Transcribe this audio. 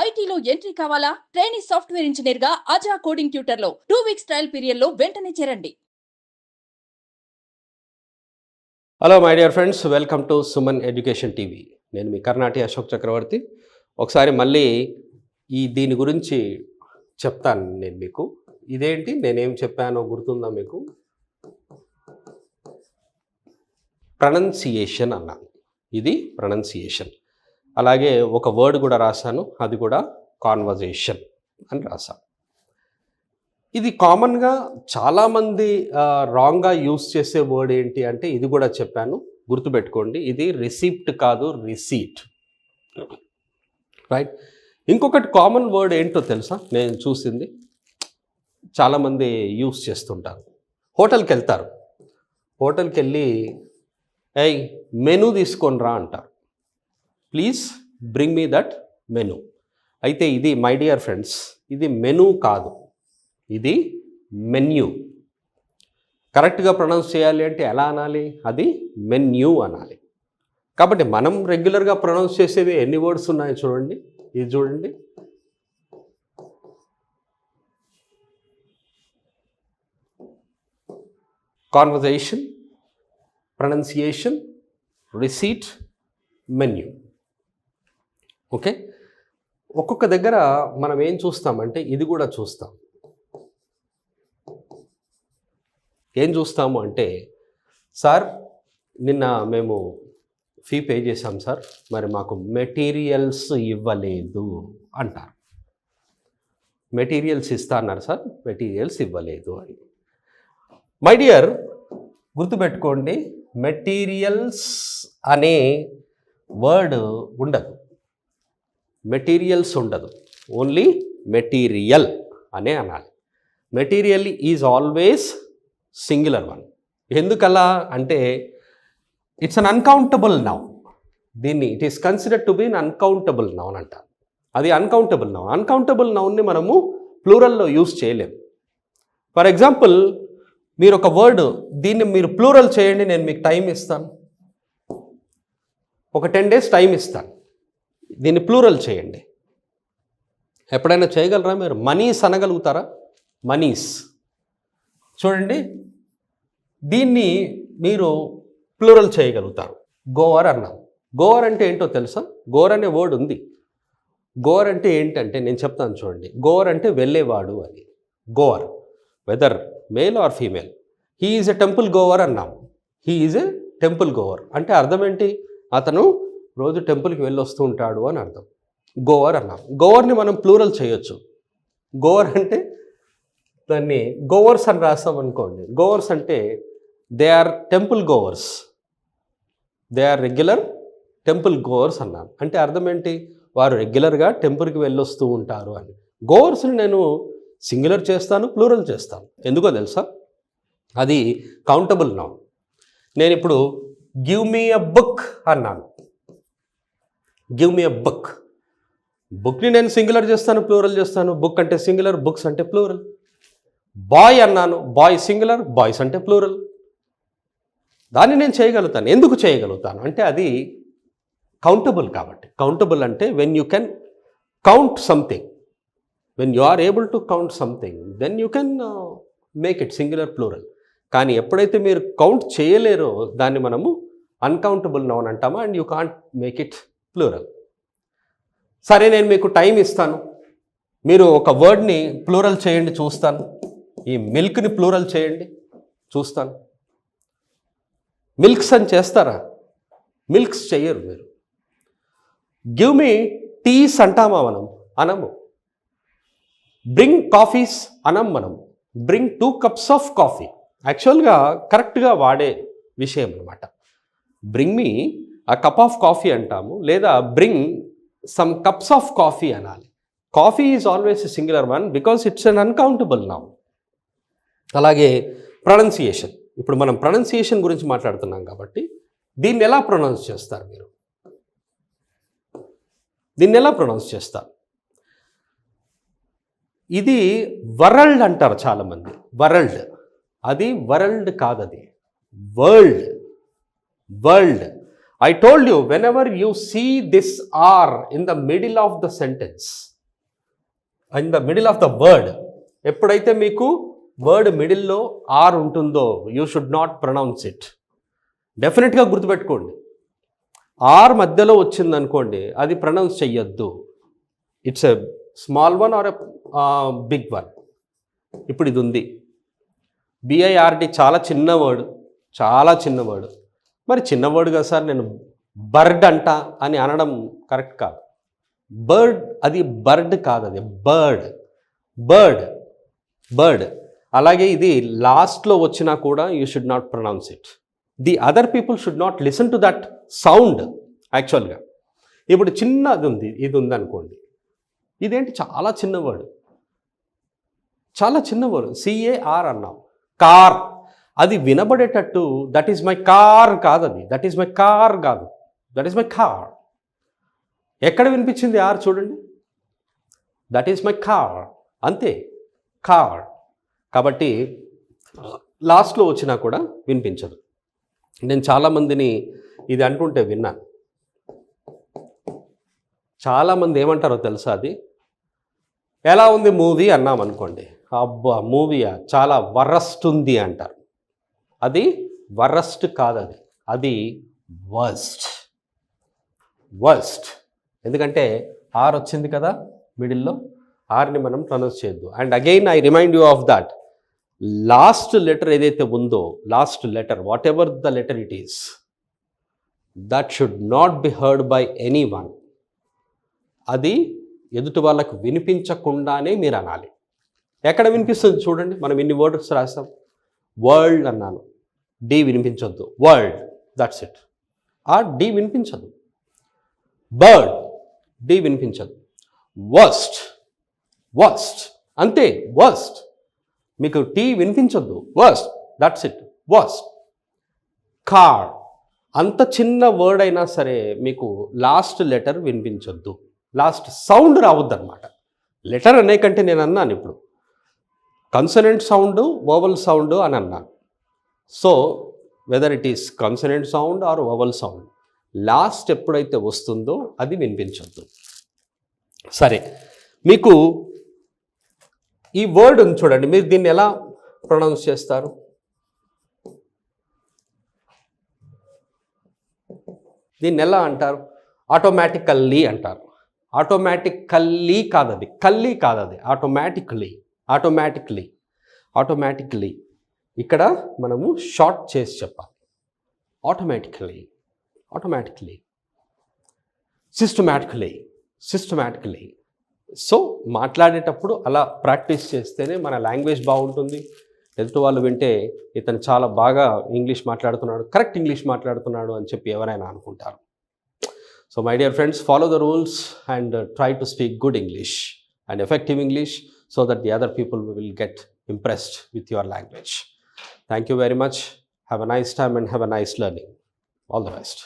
ఐటీలో ఎంట్రీ కావాలా? Trainee software engineer గా అజా కోడింగ్ ట్యూటర్ లో 2 వీక్స్ ట్రయల్ పీరియడ్ లో వెంటనే చేరండి. Hello my dear friends, welcome to Suman education TV. నేను మీ కర్ణాటి అశోక్ చక్రవర్తి. ఒకసారి మళ్ళీ దీని గురించి చెప్తాను నేను మీకు. ఇదేంటి నేనేం చెప్పానో గుర్తుందా మీకు? ప్రొనౌన్సియేషన్ అన్నాను. ఇది ప్రొనౌన్సియేషన్. అలాగే ఒక వర్డ్ కూడా రాశాను, అది కూడా కాన్వర్జేషన్ అని రాశాను. ఇది కామన్గా చాలామంది రాంగ్గా యూస్ చేసే వర్డ్ ఏంటి అంటే ఇది కూడా చెప్పాను, గుర్తుపెట్టుకోండి. ఇది రిసిప్ట్ కాదు, రిసీట్, రైట్? ఇంకొకటి కామన్ వర్డ్ ఏంటో తెలుసా? నేను చూసింది చాలామంది యూస్ చేస్తుంటారు. హోటల్కి వెళ్తారు, హోటల్కి వెళ్ళి ఏయ్ మెనూ తీసుకొని రా అంటారు. Please bring me that menu. అయితే ఇది మై డియర్ ఫ్రెండ్స్, ఇది మెనూ కాదు, ఇది మెన్యూ. కరెక్ట్గా ప్రొనౌన్స్ చేయాలి అంటే ఎలా అనాలి? అది మెన్యూ అనాలి. కాబట్టి మనం రెగ్యులర్గా ప్రొనౌన్స్ చేసేవి ఎన్ని వర్డ్స్ ఉన్నాయో చూడండి. ఇది చూడండి, conversation, pronunciation, receipt, menu. Okay, ఒక్కొక్క దగ్గర మనం ఏం చూస్తామంటే ఇది కూడా చూస్తాం. ఏం చూస్తాము అంటే, సార్ నిన్న మేము ఫీ పే చేశాం సార్, మరి మాకు మెటీరియల్స్ ఇవ్వలేదు అంటారు. మెటీరియల్స్ ఇస్తా అన్నారు సార్, మెటీరియల్స్ ఇవ్వలేదు అని. మై డియర్, గుర్తుపెట్టుకోండి, మెటీరియల్స్ అనే వర్డ్ ఉండదు, మెటీరియల్స్ ఉండదు, ఓన్లీ మెటీరియల్ అనే అనాలి. Material is always singular one. ఎందుకలా అంటే ఇట్స్ అన్ అన్కౌంటబుల్ నౌన్. దీన్ని it is considered to be an uncountable noun అంటారు. అది అన్కౌంటబుల్ నౌన్. అన్కౌంటబుల్ నౌన్ని మనము ప్లూరల్లో యూజ్ చేయలేము. ఫర్ ఎగ్జాంపుల్, మీరు ఒక వర్డ్ దీన్ని మీరు ప్లూరల్ చేయండి, నేను మీకు టైం ఇస్తాను, ఒక 10 days టైం ఇస్తాను, దీన్ని ప్లూరల్ చేయండి. ఎప్పుడైనా చేయగలరా మీరు? మనీస్ అనగలుగుతారా? మనీస్. చూడండి, దీన్ని మీరు ప్లూరల్ చేయగలుగుతారు. గోవర్ అన్నాం. గోవర్ అంటే ఏంటో తెలుసా? గోవర్ అనే వర్డ్ ఉంది. గోవర్ అంటే ఏంటంటే నేను చెప్తాను చూడండి. గోవర్ అంటే వెళ్ళేవాడు అని. Goer, whether male or female. He is a temple goer అన్నాం. He is a temple goer అంటే అర్థం ఏంటి? అతను రోజు టెంపుల్కి వెళ్ళొస్తూ ఉంటాడు అని అర్థం. గోవర్ అన్నాం. గోవర్ని మనం ప్లూరల్ చేయొచ్చు. గోవర్ అంటే దాన్ని గోవర్స్ అని రాస్తాం అనుకోండి. గోవర్స్ అంటే they are temple goers, they are regular temple goers అన్నాను. అంటే అర్థం ఏంటి? వారు రెగ్యులర్గా టెంపుల్కి వెళ్ళొస్తూ ఉంటారు అని. గోవర్స్ని నేను సింగులర్ చేస్తాను, ప్లూరల్ చేస్తాను. ఎందుకో తెలుసా? అది కౌంటబుల్ నౌన్. నేను ఇప్పుడు గివ్ మీ అ బుక్ అన్నాను. గివ్ మీ అ బుక్. బుక్ని నేను సింగులర్ చేస్తాను, ప్లూరల్ చేస్తాను. బుక్ అంటే సింగులర్, బుక్స్ అంటే ప్లూరల్. బాయ్ అన్నాను, బాయ్ సింగులర్, బాయ్స్ అంటే ప్లూరల్. దాన్ని నేను చేయగలుగుతాను. ఎందుకు చేయగలుగుతాను అంటే అది కౌంటబుల్ కాబట్టి. కౌంటబుల్ అంటే when you can count something, when you are able to count something, then you can make it singular, plural. కానీ ఎప్పుడైతే మీరు కౌంట్ చేయలేరో దాన్ని మనము అన్కౌంటబుల్ నౌన్ అంటామా, and you can't make it plural. సరే, నేను మీకు టైం ఇస్తాను, మీరు ఒక వర్డ్ని ప్లూరల్ చేయండి చూస్తాను. ఈ మిల్క్ని ప్లూరల్ చేయండి చూస్తాను. మిల్క్స్ అని చేస్తారా? మిల్క్స్ చెయ్యరు మీరు. గివ్ మీ టీస్ అంటామా మనం? అనము. బ్రింగ్ కాఫీస్ అనం మనం. బ్రింగ్ 2 cups ఆఫ్ కాఫీ యాక్చువల్గా కరెక్ట్గా వాడే విషయం అనమాట. బ్రింగ్ మీ ఆ కప్ ఆఫ్ కాఫీ అంటాము, లేదా bring some cups of coffee అనాలి. Coffee is always a singular one because it's an uncountable noun. అలాగే ప్రొనౌన్సియేషన్. ఇప్పుడు మనం ప్రొనౌన్సియేషన్ గురించి మాట్లాడుతున్నాం కాబట్టి దీన్ని ఎలా ప్రొనౌన్స్ చేస్తారు మీరు? దీన్ని ఎలా ప్రొనౌన్స్ చేస్తారు? ఇది వరల్డ్ అంటారు చాలామంది. వరల్డ్, అది వరల్డ్ కాదు, అది world. World I told you, whenever you see this R in the middle of the sentence, in the middle of the word, ఎప్పుడైతే మీకు వర్డ్ మిడిల్లో ఆర్ ఉంటుందో you should not pronounce it. డెఫినెట్గా గుర్తుపెట్టుకోండి, R మధ్యలో వచ్చింది అనుకోండి అది ప్రొనౌన్స్ చెయ్యొద్దు. It's a small one or a big one. ఇప్పుడు ఇది ఉంది, BIRD చాలా చిన్న వర్డ్, చాలా చిన్న వర్డ్. మరి చిన్న వర్డ్ కదా సార్, నేను బర్డ్ అంట అని అనడం కరెక్ట్ కాదు. బర్డ్ అది బర్డ్ కాదు, అది బర్డ్. Bird bird. అలాగే ఇది లాస్ట్లో వచ్చినా కూడా you should not pronounce it. The other people should not listen to that sound. యాక్చువల్గా ఇప్పుడు చిన్నది ఉంది, ఇది ఉంది అనుకోండి, ఇదేంటి చాలా చిన్న వర్డ్, చాలా చిన్న వర్డ్. CAR అన్నాం, కార్. అది వినబడేటట్టు దట్ ఈస్ మై కార్ కాదు, అది దట్ ఈస్ మై కార్ కాదు, దట్ ఈస్ మై కార్. ఎక్కడ వినిపించింది ఆర్ చూడండి, దట్ ఈస్ మై కార్, అంతే, కార్. కాబట్టి లాస్ట్లో వచ్చినా కూడా వినిపించదు. నేను చాలామందిని ఇది అంటుంటే విన్నాను. చాలామంది ఏమంటారో తెలుసా, అది ఎలా ఉంది మూవీ అన్నాం అనుకోండి, అబ్బా మూవీయా చాలా వరస్ట్ ఉంది అంటారు. అది వరస్ట్ కాదు, అది వర్స్ట్. వర్స్ట్ ఎందుకంటే ఆర్ వచ్చింది కదా మిడిల్లో, ఆర్ని మనం ప్రొనౌన్స్ చేయొద్దు. And again I remind you of that, last letter ఏదైతే ఉందో, last letter whatever the letter it is, that should not be heard by any one. అది ఎదుటి వాళ్ళకు వినిపించకుండానే మీరు అనాలి. ఎక్కడ వినిపిస్తుంది చూడండి, మనం ఇన్ని వర్డ్స్ రాస్తాం. వరల్డ్ అన్నాను, డి వినిపించొద్దు, వరల్డ్, దట్స్ ఇట్. ఆ డి వినిపించదు. బర్డ్, డి వినిపించదు. వర్స్ట్, వర్స్ట్, అంతే, వర్స్ట్. మీకు టీ వినిపించొద్దు, worst, that's it, worst. Car, అంత చిన్న వర్డ్ అయినా సరే మీకు లాస్ట్ లెటర్ వినిపించొద్దు, లాస్ట్ సౌండ్ రావద్దు అనమాట. లెటర్ అనే కంటే నేను అన్నాను ఇప్పుడు కన్సనెంట్ సౌండ్, వోవల్ సౌండ్ అని అన్నాను. So whether it is consonant sound or vowel sound, last ఎప్పుడైతే వస్తుందో అది వినిపించొద్దు. సరే, మీకు ఈ వర్డ్ ఉంది చూడండి, మీరు దీన్ని ఎలా ప్రొనౌన్స్ చేస్తారు? దీన్ని ఎలా అంటారు? ఆటోమేటికల్లీ అంటారు. ఆటోమేటికల్లీ కాదది, కల్లీ కాదది, ఆటోమేటిక్లీ. Automatically, automatically. ఇక్కడ మనము షార్ట్ చేసి చెప్పాలి. Automatically, automatically. Systematically, systematically. So మాట్లాడేటప్పుడు అలా ప్రాక్టీస్ చేస్తేనే మన లాంగ్వేజ్ బాగుంటుంది. ఎదుటి వాళ్ళు వింటే ఇతను చాలా బాగా ఇంగ్లీష్ మాట్లాడుతున్నాడు, కరెక్ట్ ఇంగ్లీష్ మాట్లాడుతున్నాడు అని చెప్పి ఎవరైనా అనుకుంటారు. So my dear friends, follow the rules and try to speak good English and effective English so that the other people will get impressed with your language. Thank you very much. Have a nice time and have a nice learning. All the best.